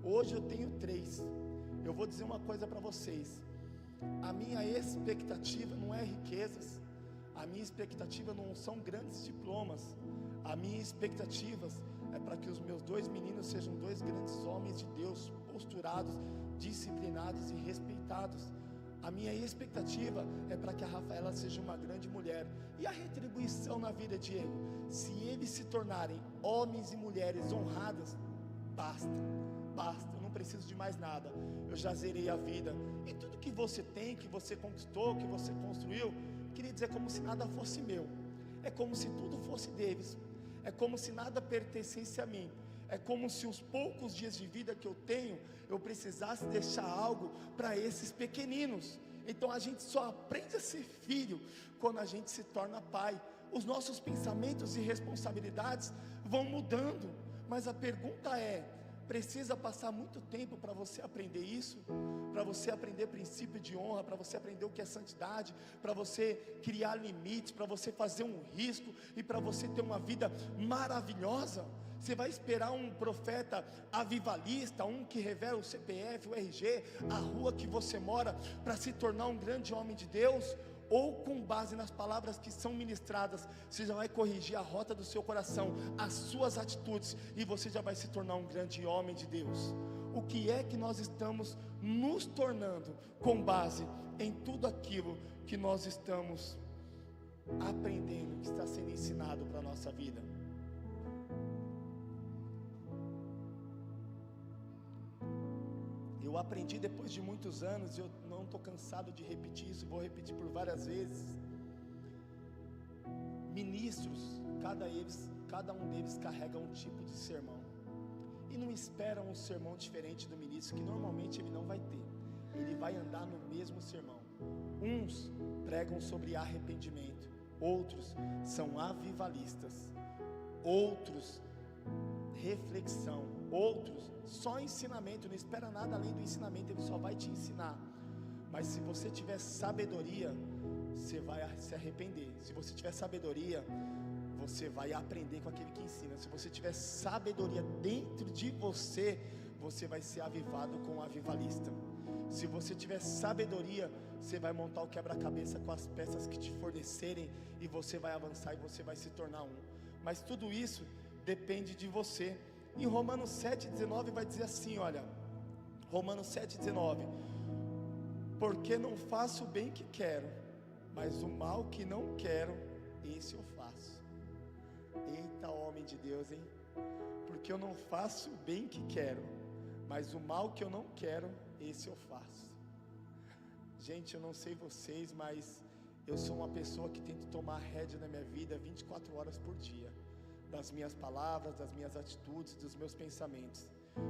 Hoje eu tenho 3. Eu vou dizer uma coisa para vocês: a minha expectativa não é riquezas, a minha expectativa não são grandes diplomas. A minha expectativa é para que os meus 2 meninos sejam 2 grandes homens de Deus, posturados, disciplinados e respeitados. A minha expectativa é para que a Rafaela seja uma grande mulher. E a retribuição na vida, Diego? Se eles se tornarem homens e mulheres honradas, basta, eu não preciso de mais nada. Eu já zerei a vida. E tudo que você tem, que você conquistou, que você construiu, queria dizer, é como se nada fosse meu. É como se tudo fosse deles. É como se nada pertencesse a mim. É como se os poucos dias de vida que eu tenho, eu precisasse deixar algo para esses pequeninos. Então a gente só aprende a ser filho quando a gente se torna pai. Os nossos pensamentos e responsabilidades vão mudando. Mas a pergunta é: precisa passar muito tempo para você aprender isso? Para você aprender princípio de honra, para você aprender o que é santidade, para você criar limites, para você fazer um risco e para você ter uma vida maravilhosa? Você vai esperar um profeta avivalista, um que revela o CPF, o RG, a rua que você mora, para se tornar um grande homem de Deus? Ou com base nas palavras que são ministradas, você já vai corrigir a rota do seu coração, as suas atitudes, e você já vai se tornar um grande homem de Deus? O que é que nós estamos nos tornando com base em tudo aquilo que nós estamos aprendendo, que está sendo ensinado para a nossa vida? Eu aprendi depois de muitos anos, eu não estou cansado de repetir isso, vou repetir por várias vezes. ministros, cada um deles carrega um tipo de sermão, e não esperam um sermão diferente do ministro, que normalmente ele não vai ter, ele vai andar no mesmo sermão. Uns pregam sobre arrependimento, outros são avivalistas, outros reflexão, outros só ensinamento, não espera nada além do ensinamento, ele só vai te ensinar. Mas se você tiver sabedoria, você vai se arrepender. Se você tiver sabedoria, você vai aprender com aquele que ensina. Se você tiver sabedoria dentro de você, você vai ser avivado com o avivalista. Se você tiver sabedoria, você vai montar o quebra-cabeça com as peças que te fornecerem, e você vai avançar e você vai se tornar um. Mas tudo isso depende de você. Em Romanos 7,19 vai dizer assim, olha, Romanos 7,19: porque não faço o bem que quero, mas o mal que não quero, esse eu faço. Eita, homem de Deus, hein? Porque eu não faço o bem que quero, mas o mal que eu não quero, esse eu faço. Gente, eu não sei vocês, mas eu sou uma pessoa que tento tomar a rédea na minha vida 24 horas por dia, das minhas palavras, das minhas atitudes, dos meus pensamentos.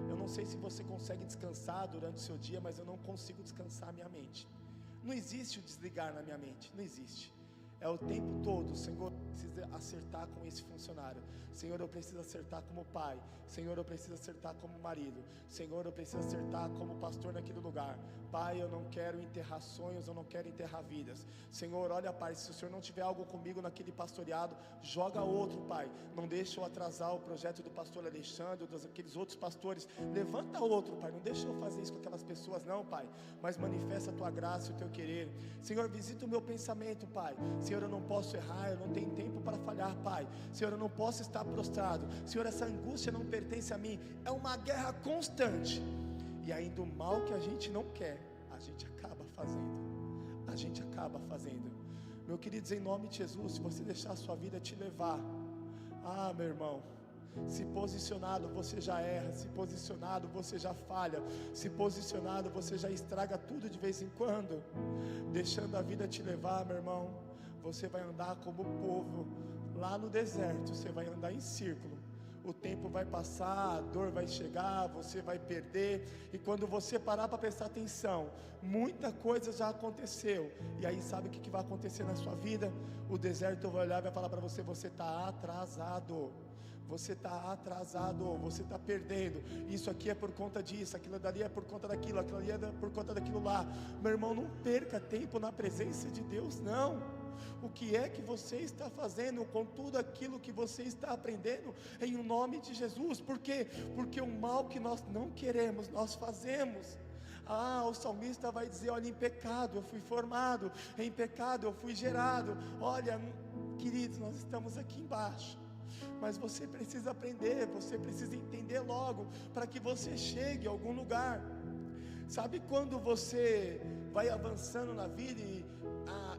Eu não sei se você consegue descansar durante o seu dia, mas eu não consigo descansar a minha mente. Não existe o desligar na minha mente, não existe. É o tempo todo. Senhor, eu preciso acertar com esse funcionário. Senhor, eu preciso acertar como pai. Senhor, eu preciso acertar como marido. Senhor, eu preciso acertar como pastor naquele lugar. Pai, eu não quero enterrar sonhos, eu não quero enterrar vidas. Senhor, olha, Pai, se o Senhor não tiver algo comigo naquele pastoreado, joga outro, Pai. Não deixa eu atrasar o projeto do pastor Alexandre, daqueles outros pastores. Levanta outro, Pai. Não deixa eu fazer isso com aquelas pessoas, não, Pai. Mas manifesta a Tua graça e o Teu querer. Senhor, visita o meu pensamento, Pai. Senhor, eu não posso errar, eu não tenho tempo para falhar, Pai. Senhor, eu não posso estar prostrado. Senhor, essa angústia não pertence a mim. É uma guerra constante. E ainda o mal que a gente não quer, a gente acaba fazendo. A gente acaba fazendo. Meu querido, em nome de Jesus, se você deixar a sua vida te levar, meu irmão, se posicionado você já erra, se posicionado você já falha, se posicionado você já estraga tudo de vez em quando. Deixando a vida te levar, meu irmão, você vai andar como o povo lá no deserto, você vai andar em círculo. O tempo vai passar, a dor vai chegar, você vai perder, e quando você parar para prestar atenção, muita coisa já aconteceu. E aí sabe o que vai acontecer na sua vida? O deserto vai olhar e vai falar para você: você está atrasado. Você está atrasado, você está perdendo. Isso aqui é por conta disso, aquilo dali é por conta daquilo, aquilo ali é por conta daquilo lá. Meu irmão, não perca tempo na presença de Deus, não. O que é que você está fazendo com tudo aquilo que você está aprendendo em o nome de Jesus? Por quê? Porque o mal que nós não queremos, nós fazemos. O salmista vai dizer: olha, em pecado eu fui formado, em pecado eu fui gerado. Olha, queridos, nós estamos aqui embaixo, mas você precisa aprender, você precisa entender logo, para que você chegue a algum lugar. Sabe quando você vai avançando na vida e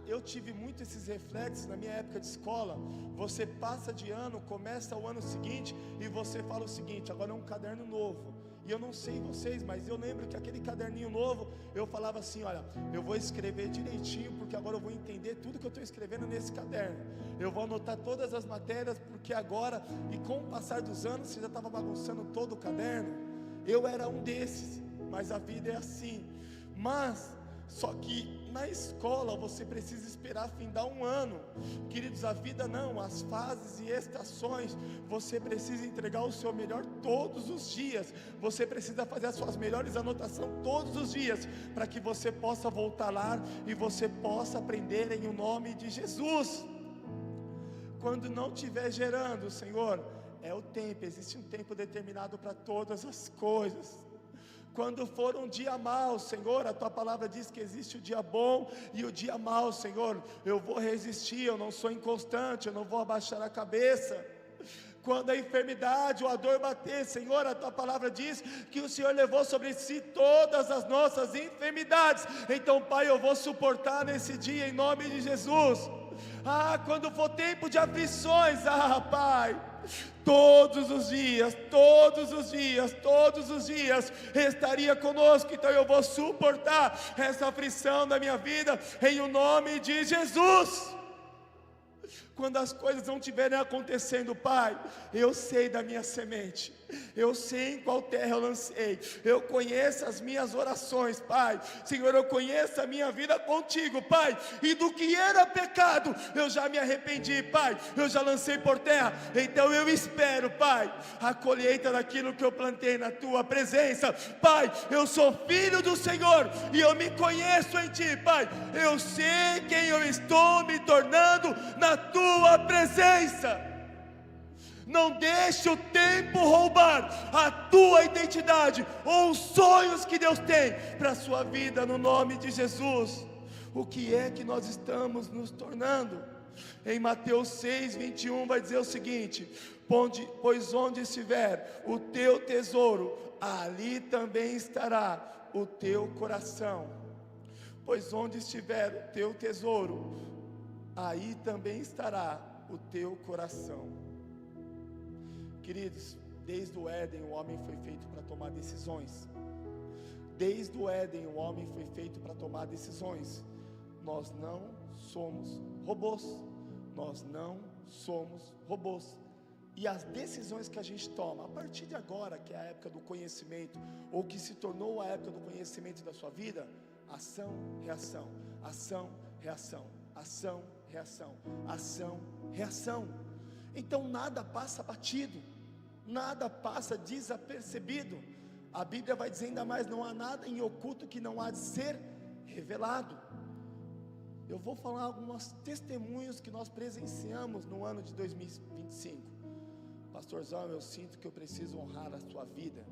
eu tive muito esses reflexos na minha época de escola. Você passa de ano, começa o ano seguinte e você fala o seguinte: agora é um caderno novo. E eu não sei vocês, mas eu lembro que aquele caderninho novo, eu falava assim: olha, eu vou escrever direitinho, porque agora eu vou entender tudo que eu estou escrevendo nesse caderno. Eu vou anotar todas as matérias, porque agora, e com o passar dos anos, você já estava bagunçando todo o caderno. Eu era um desses, mas a vida é assim. Mas só que na escola você precisa esperar findar um ano. Queridos, a vida não, as fases e estações, você precisa entregar o seu melhor todos os dias. Você precisa fazer as suas melhores anotações todos os dias, para que você possa voltar lá e você possa aprender em o nome de Jesus. Quando não estiver gerando, Senhor, é o tempo, existe um tempo determinado para todas as coisas. Quando for um dia mau, Senhor, a Tua palavra diz que existe o dia bom e o dia mau, Senhor. Eu vou resistir, eu não sou inconstante, eu não vou abaixar a cabeça. Quando a enfermidade ou a dor bater, Senhor, a Tua palavra diz que o Senhor levou sobre si todas as nossas enfermidades. Então, Pai, eu vou suportar nesse dia em nome de Jesus. Quando for tempo de aflições, Pai, todos os dias estaria conosco. Então eu vou suportar essa aflição da minha vida em o nome de Jesus. quando as coisas não estiverem acontecendo, Pai, eu sei da minha semente, eu sei em qual terra eu lancei, eu conheço as minhas orações, Pai. Senhor, eu conheço a minha vida contigo, Pai, e do que era pecado, eu já me arrependi, Pai, eu já lancei por terra. Então eu espero, Pai, a colheita daquilo que eu plantei na tua presença. Pai, eu sou filho do Senhor, e eu me conheço em ti, Pai, eu sei quem eu estou me tornando na tua presença. Não deixe o tempo roubar a tua identidade ou os sonhos que Deus tem para a sua vida, no nome de Jesus. O que é que nós estamos nos tornando? Em Mateus 6:21 vai dizer o seguinte: pois onde estiver o teu tesouro, ali também estará o teu coração. Pois onde estiver o teu tesouro, aí também estará o teu coração. Queridos, desde o Éden o homem foi feito para tomar decisões. Desde o Éden o homem foi feito para tomar decisões. Nós não somos robôs. Nós não somos robôs. E as decisões que a gente toma, a partir de agora, que é a época do conhecimento, ou que se tornou a época do conhecimento da sua vida, ação, reação, ação, reação, ação, reação, ação, reação. Então nada passa batido, nada passa desapercebido. A Bíblia vai dizer ainda mais: não há nada em oculto que não há de ser revelado. Eu vou falar alguns testemunhos que nós presenciamos no ano de 2025. Pastorzão, eu sinto que eu preciso honrar a sua vida.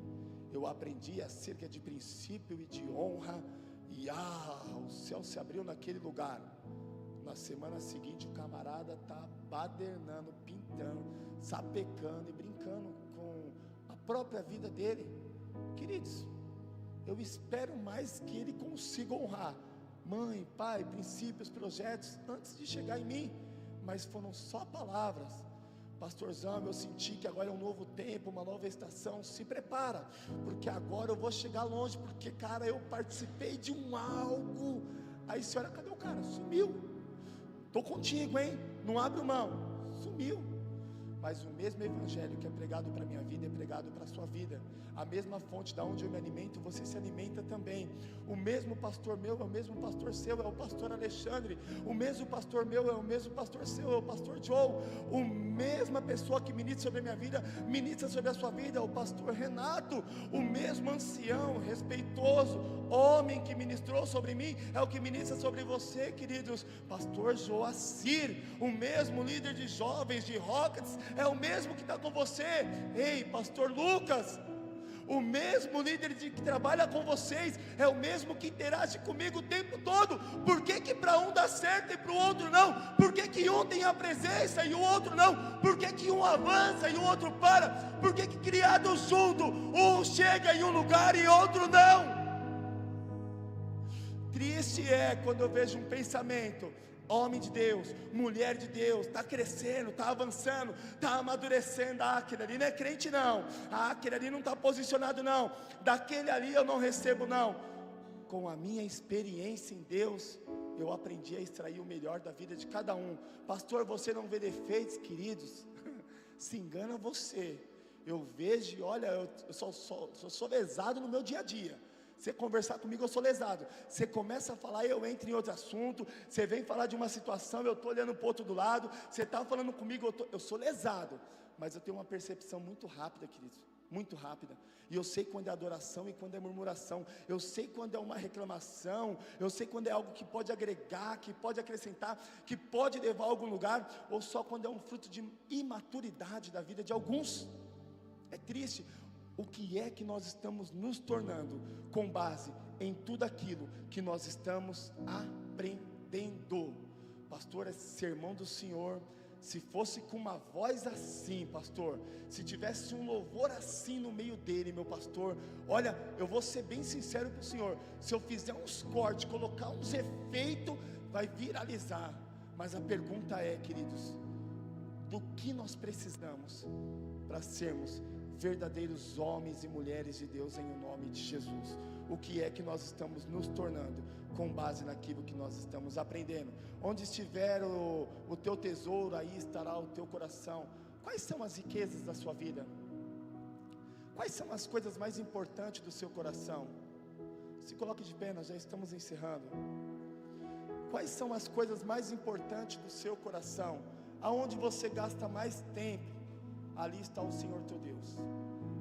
Eu aprendi acerca de princípio e de honra, e o céu se abriu naquele lugar. Na semana seguinte o camarada está badernando, pintando, sapecando e brincando com a própria vida dele. Queridos, eu espero mais que ele consiga honrar mãe, pai, princípios, projetos antes de chegar em mim, mas foram só palavras. Pastorzão, eu senti que agora é um novo tempo, uma nova estação. Se prepara, porque agora eu vou chegar longe, porque cara, eu participei de um algo. Aí senhora, cadê o cara? Sumiu. Estou contigo, hein? Não abre mão. Sumiu. Mas o mesmo evangelho que é pregado para a minha vida é pregado para a sua vida. A mesma fonte da onde eu me alimento, você se alimenta também. O mesmo pastor meu é o mesmo pastor seu, é o pastor Alexandre. O mesmo pastor meu é o mesmo pastor seu, é o pastor Joe. A mesma pessoa que ministra sobre a minha vida, ministra sobre a sua vida, é o pastor Renato. O mesmo ancião, respeitoso, homem que ministrou sobre mim, é o que ministra sobre você, queridos. Pastor Joacir, o mesmo líder de jovens, de Rockets, é o mesmo que está com você. Ei, pastor Lucas, o mesmo líder que trabalha com vocês, é o mesmo que interage comigo o tempo todo. Por que para um dá certo e para o outro não? Por que um tem a presença e o outro não? Por que um avança e o outro para? Por que criados juntos, um chega em um lugar e outro não? Triste é quando eu vejo um pensamento, homem de Deus, mulher de Deus, está crescendo, está avançando, está amadurecendo. Aquele ali não é crente não, aquele ali não está posicionado não, daquele ali eu não recebo não. Com a minha experiência em Deus, eu aprendi a extrair o melhor da vida de cada um. Pastor, você não vê defeitos, queridos? Se engana você. Eu vejo e olha, eu sou lesado no meu dia a dia. Você conversar comigo, eu sou lesado. Você começa a falar, eu entro em outro assunto. Você vem falar de uma situação, eu estou olhando para o outro do lado. Você está falando comigo, eu sou lesado. Mas eu tenho uma percepção muito rápida, queridos, muito rápida. E eu sei quando é adoração e quando é murmuração. Eu sei quando é uma reclamação. Eu sei quando é algo que pode agregar, que pode acrescentar, que pode levar a algum lugar. Ou só quando é um fruto de imaturidade da vida de alguns. É triste. O que é que nós estamos nos tornando com base em tudo aquilo que nós estamos aprendendo? Pastor, é sermão do Senhor. Se fosse com uma voz assim, pastor, se tivesse um louvor assim no meio dele, meu pastor, olha, eu vou ser bem sincero para o Senhor, se eu fizer uns cortes, colocar uns efeitos, vai viralizar. Mas a pergunta é, queridos, do que nós precisamos para sermos verdadeiros homens e mulheres de Deus em nome de Jesus? o que é que nós estamos nos tornando, com base naquilo que nós estamos aprendendo. Onde estiver o teu tesouro, aí estará o teu coração. Quais são as riquezas da sua vida? Quais são as coisas mais importantes do seu coração? Se coloque de pé, nós já estamos encerrando. Quais são as coisas mais importantes do seu coração? Aonde você gasta mais tempo, ali está o Senhor teu Deus.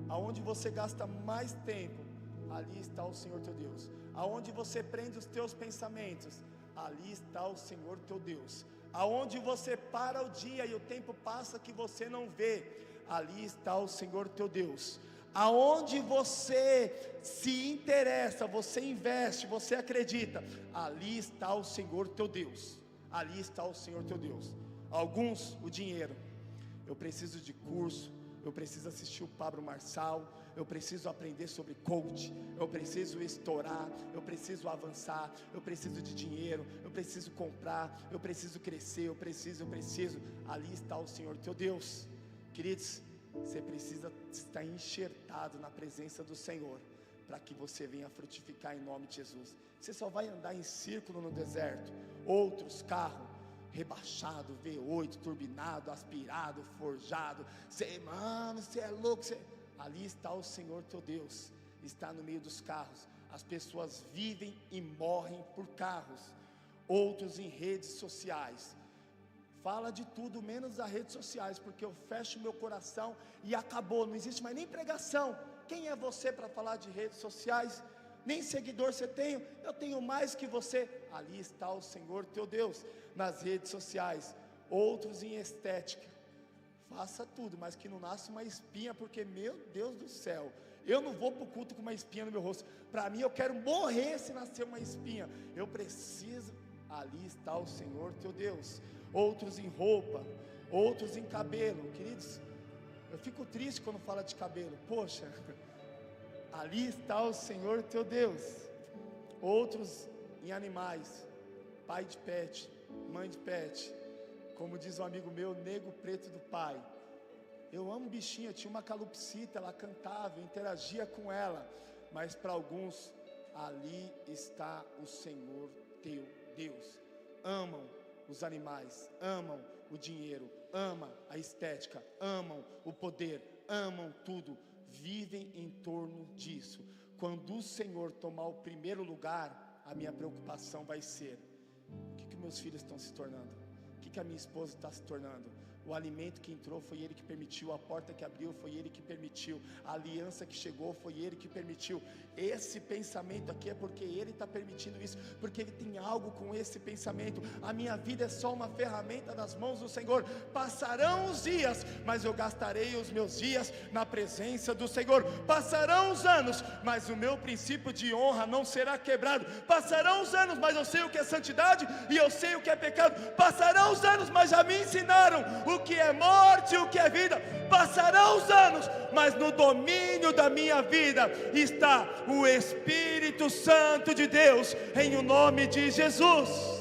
Aonde você gasta mais tempo, ali está o Senhor teu Deus. Aonde você prende os teus pensamentos, ali está o Senhor teu Deus. Aonde você para o dia e o tempo passa que você não vê, ali está o Senhor teu Deus. Aonde você se interessa, você investe, você acredita, ali está o Senhor teu Deus. Ali está o Senhor teu Deus. Alguns, o dinheiro. Eu preciso de curso, eu preciso assistir o Pablo Marçal, eu preciso aprender sobre coach, eu preciso estourar, eu preciso avançar, eu preciso de dinheiro, eu preciso comprar, eu preciso crescer, eu preciso. Ali está o Senhor teu Deus. Queridos, você precisa estar enxertado na presença do Senhor, para que você venha frutificar em nome de Jesus. Você só vai andar em círculo no deserto. Outros, carro rebaixado, V8, turbinado, aspirado, forjado. Mano, você é louco. Ali está o Senhor teu Deus, está no meio dos carros. As pessoas vivem e morrem por carros. Outros em redes sociais. Fala de tudo menos as redes sociais, porque eu fecho meu coração e acabou, não existe mais nem pregação. Quem é você para falar de redes sociais? Nem seguidor você tem, eu tenho mais que você. Ali está o Senhor teu Deus, nas redes sociais. Outros em estética. Faça tudo, mas que não nasça uma espinha, porque meu Deus do céu, eu não vou para o culto com uma espinha no meu rosto. Para mim, eu quero morrer se nascer uma espinha. Eu preciso. Ali está o Senhor teu Deus. Outros em roupa, outros em cabelo. Queridos, eu fico triste quando fala de cabelo. Poxa, ali está o Senhor teu Deus. Outros em animais, pai de pet, mãe de pet. Como diz um amigo meu, nego preto do pai. Eu amo bichinha, tinha uma calopsita, ela cantava, eu interagia com ela. Mas para alguns, ali está o Senhor teu Deus. Amam os animais, amam o dinheiro, amam a estética, amam o poder, amam tudo, vivem em torno disso. Quando o Senhor tomar o primeiro lugar, a minha preocupação vai ser: o que meus filhos estão se tornando? O que a minha esposa está se tornando? O alimento que entrou foi Ele que permitiu, a porta que abriu foi Ele que permitiu, a aliança que chegou foi Ele que permitiu. Esse pensamento aqui é porque Ele está permitindo isso, porque Ele tem algo com esse pensamento. A minha vida é só uma ferramenta nas mãos do Senhor. Passarão os dias, mas eu gastarei os meus dias na presença do Senhor. Passarão os anos, mas o meu princípio de honra não será quebrado. Passarão os anos, mas eu sei o que é santidade e eu sei o que é pecado. Passarão os anos, mas já me ensinaram o que é morte e o que é vida. Passarão os anos, mas no domínio da minha vida está o Espírito Santo de Deus, em o nome de Jesus.